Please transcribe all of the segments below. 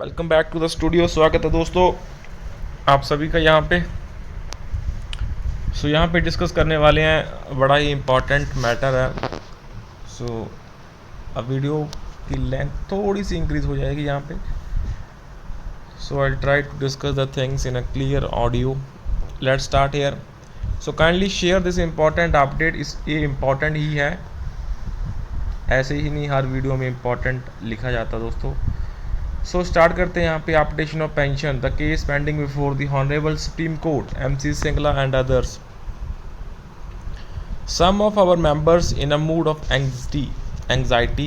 Welcome back to the studio. स्वागत है दोस्तों आप सभी का यहाँ पे। यहाँ पे डिस्कस करने वाले हैं, बड़ा ही इम्पोर्टेंट मैटर है। अब वीडियो की लेंथ थोड़ी सी इंक्रीज हो जाएगी यहाँ पे। I try to discuss the things in a clear audio. Let's start here. Kindly share this important update. ये इम्पोर्टेंट ही है, ऐसे ही नहीं हर वीडियो में इम्पोर्टेंट लिखा जाता दोस्तों। स्टार्ट करते हैं यहाँ पे। Updation of pension, the case pending before the honourable supreme court, MC Singla and others. Some of our members, in a mood of anxiety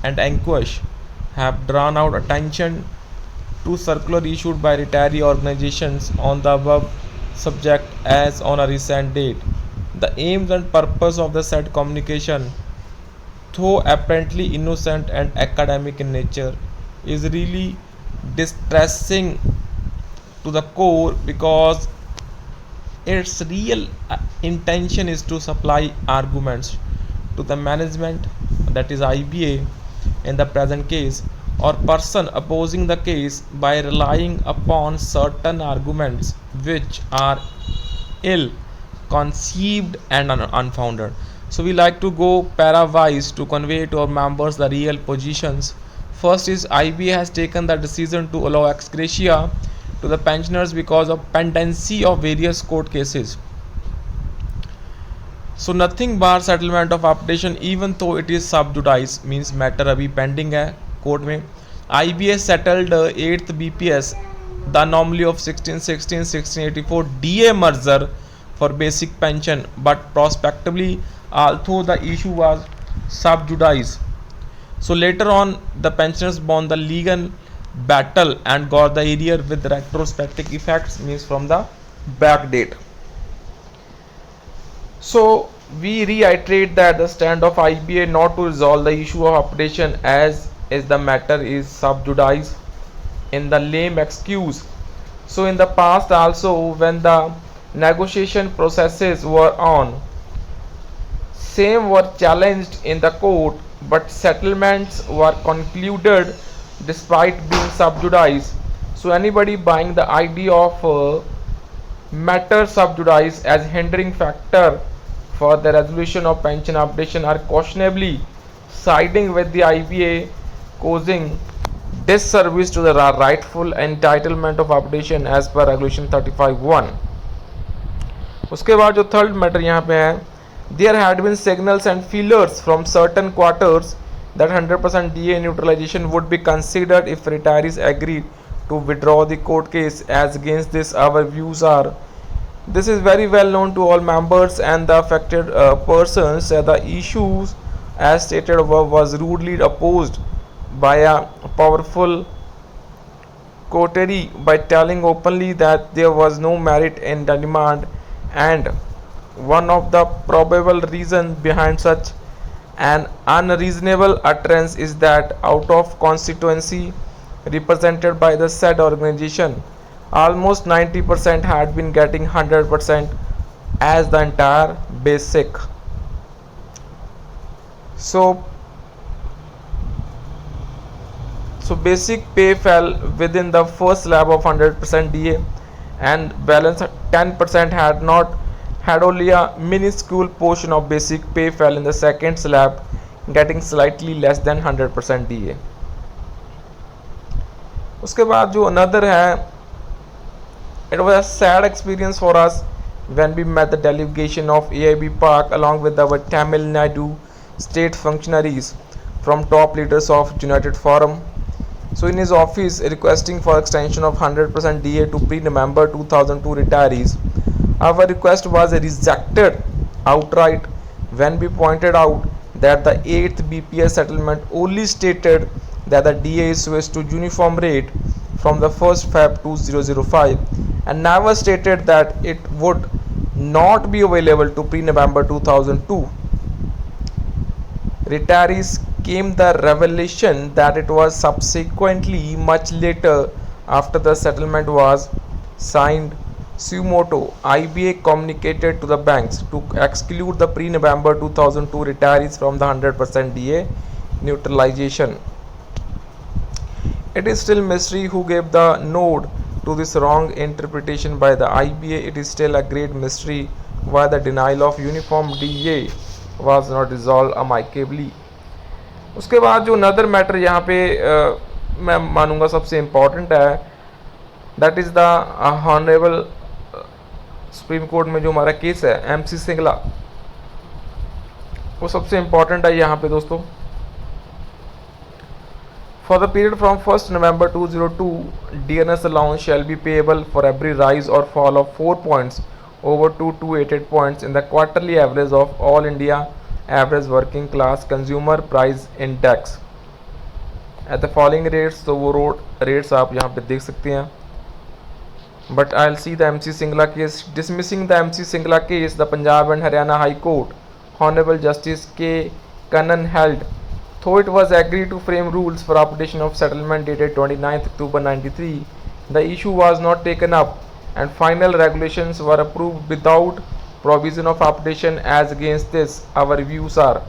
and anguish, have drawn out attention to circular issued by retiree organizations on the above subject as on a recent date. The aims and purpose of the said communication, though apparently innocent and academic in nature, is really distressing to the core because its real intention is to supply arguments to the management, that is IBA in the present case, or person opposing the case by relying upon certain arguments which are ill conceived and unfounded. We like to go para-wise to convey to our members the real positions. First is IBA has taken the decision to allow ex gratia to the pensioners because of pendency of various court cases. Nothing bar settlement of updation even though it is sub judice, means matter अभी pending है court में. IBA settled 8th BPS the anomaly of 1616-1684 DA merger for basic pension, but prospectively although the issue was sub judice. Later on the pensioners won the legal battle and got the arrear with retrospective effects, means from the back date. We reiterate that the stand of IBA not to resolve the issue of updation as the matter is sub judice in the lame excuse. In the past also, when the negotiation processes were on, same were challenged in the court, but settlements were concluded despite being sub judice. Anybody buying the idea of matter sub judice as hindering factor for the resolution of pension updation are questionably siding with the IBA, causing disservice to the rightful entitlement of updation as per regulation 35(1). उसके बाद जो third matter यहाँ पे है, there had been signals and feelers from certain quarters that 100% DA neutralization would be considered if retirees agreed to withdraw the court case. As against this, our views are, this is very well known to all members and the affected persons. The issues as stated above was rudely opposed by a powerful coterie by telling openly that there was no merit in the demand, and one of the probable reasons behind such an unreasonable utterance is that out of constituency represented by the said organization, almost 90% had been getting 100% as the entire basic. So basic pay fell within the first slab of 100% DA, and balance 10% had only a minuscule portion of basic pay fell in the second slab, getting slightly less than 100% DA. उसके बाद जो another है, it was a sad experience for us when we met the delegation of AIB Park along with our Tamil Nadu state functionaries from top leaders of United Forum. In his office requesting for extension of 100% DA to pre-November 2002 retirees, our request was rejected outright when we pointed out that the 8th BPS settlement only stated that the DA is switched to uniform rate from the 1st Feb 2005 and never stated that it would not be available to pre-November 2002. Retirees came the revelation that it was subsequently much later after the settlement was signed suo motu. IBA communicated to the banks to exclude the pre-November 2002 retirees from the 100% DA neutralization. It is still mystery who gave the nod to this wrong interpretation by the IBA. It is still a great mystery why the denial of uniform DA was not resolved amicably. उसके बाद जो नदर matter यहाँ पे मैं मानूंगा सबसे important है, that is the honourable supreme court में जो हमारा केस है MC सिंगला, वो सबसे इम्पोर्टेंट है यहाँ पे दोस्तों. For the period from 1st November 2002, DNS allowance shall be payable for every rise or fall of 4 points over 288 points in the quarterly average of all India average working class consumer price index at the following rates. तो वो rates आप यहाँ पे देख सकते हैं. But I'll see the MC Singla case. Dismissing the MC Singla case, the Punjab and Haryana High Court, Honorable Justice K. Kannan held, though it was agreed to frame rules for application of settlement dated 29th October 93, the issue was not taken up and final regulations were approved without provision of application. As against this, our views are: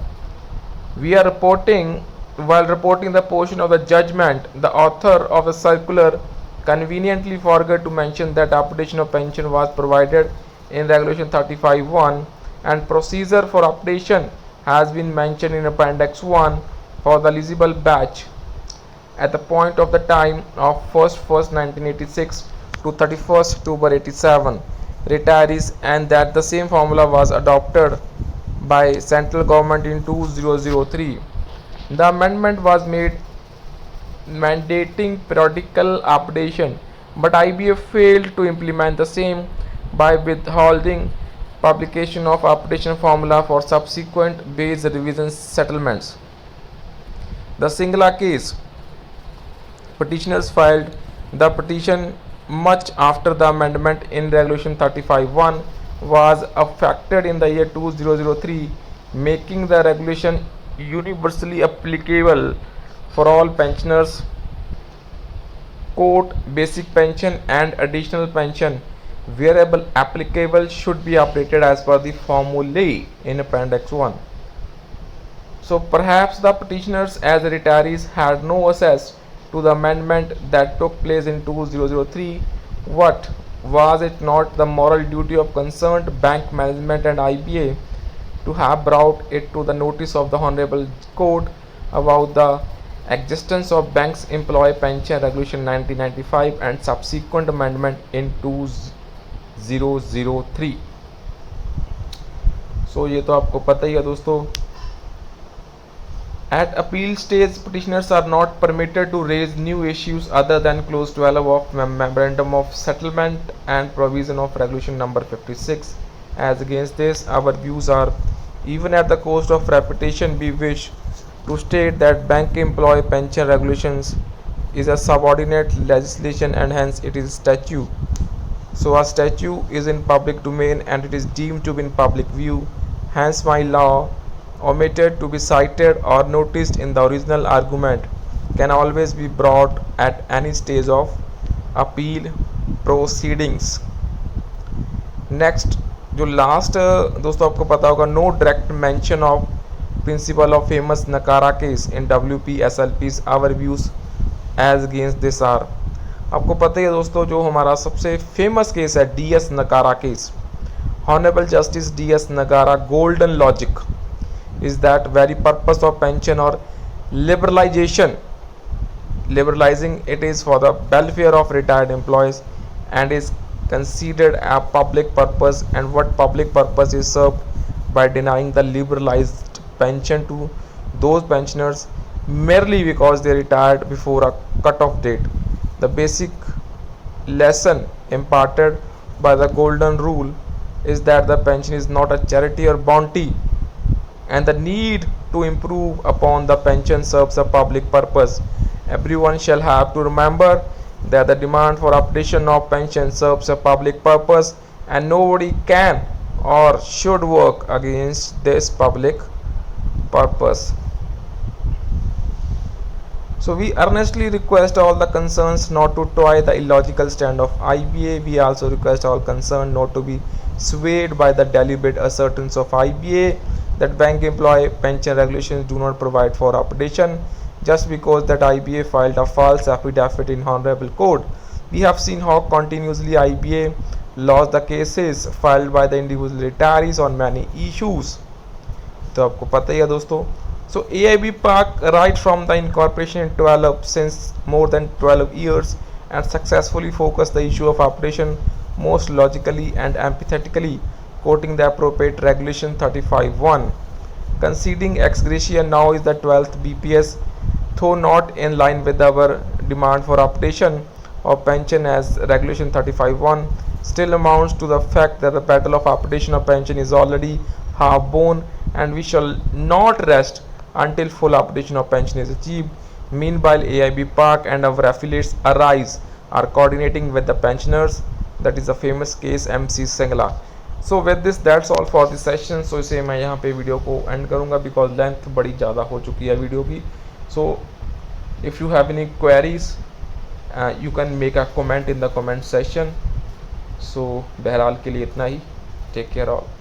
while reporting the portion of the judgment, the author of the circular conveniently forgot to mention that application of pension was provided in Regulation 35(1) and procedure for application has been mentioned in Appendix 1 for the eligible batch at the point of the time of 1st 1986 to 31st October 87 retirees, and that the same formula was adopted by central government in 2003. The amendment was made mandating periodical updation, but IBA failed to implement the same by withholding publication of updation formula for subsequent base revision settlements. The Singla case, petitioners filed the petition much after the amendment in Regulation 35(1) was affected in the year 2003, making the regulation universally applicable for all pensioners. Quote, basic pension and additional pension wherever applicable should be operated as per the formulae in Appendix 1. So perhaps the petitioners as retirees had no access to the amendment that took place in 2003. What was it not the moral duty of concerned bank management and IBA to have brought it to the notice of the Honorable Court about the existence of Banks Employee Pension Regulation 1995 and subsequent amendment in 2003. So ये तो आपको पता ही है दोस्तों. At appeal stage, petitioners are not permitted to raise new issues other than clause 12 of Memorandum of Settlement and provision of Regulation number 56. As against this, our views are: even at the cost of reputation, we wish to state that Bank Employee Pension Regulations is a subordinate legislation and hence it is statute. So a statute is in public domain and it is deemed to be in public view. Hence my law, omitted to be cited or noticed in the original argument, can always be brought at any stage of appeal proceedings. Next, जो last दोस्तों आपको पता होगा, no direct mention of principle of famous Nakara case in WPSLP's our views as against this आर. आपको पता ही है दोस्तों, जो हमारा सबसे फेमस केस है DS Nakara case, Honorable Justice DS Nagara golden logic is that very purpose of pension or liberalizing it is for the welfare of retired employees and is considered a public purpose, and what public purpose is served by denying the liberalized pension to those pensioners merely because they retired before a cut-off date. The basic lesson imparted by the golden rule is that the pension is not a charity or bounty, and the need to improve upon the pension serves a public purpose. Everyone shall have to remember that the demand for updation of pension serves a public purpose, and nobody can or should work against this public purpose. So we earnestly request all the concerned not to toy the illogical stand of IBA. We also request all concerned not to be swayed by the deliberate assertions of IBA that bank employee pension regulations do not provide for updation. just because that IBA filed a false affidavit in Honorable Court. We have seen how continuously IBA lost the cases filed by the individual retirees on many issues. तो आपको पता ही है दोस्तों. So AIB Park right from the incorporation developed since more than 12 years and successfully focused the issue of operation most logically and empathetically, quoting the appropriate regulation 35(1). Conceding ex gratia now is the 12th BPS, though not in line with our demand for updation of pension as regulation 35(1), still amounts to the fact that the battle of updation of pension is already half won, and we shall not rest until full updation of pension is achieved. Meanwhile, AIB Park and our affiliates Arise are coordinating with the pensioners. That is the famous case MC Singla. So with this, that's all for this session. So इसे मैं यहाँ पे video को and करूँगा because length बड़ी ज़्यादा हो चुकी है वीडियो की. So if you have any queries, you can make a comment in the comment section. So बहरहाल के लिए इतना ही. Take care all.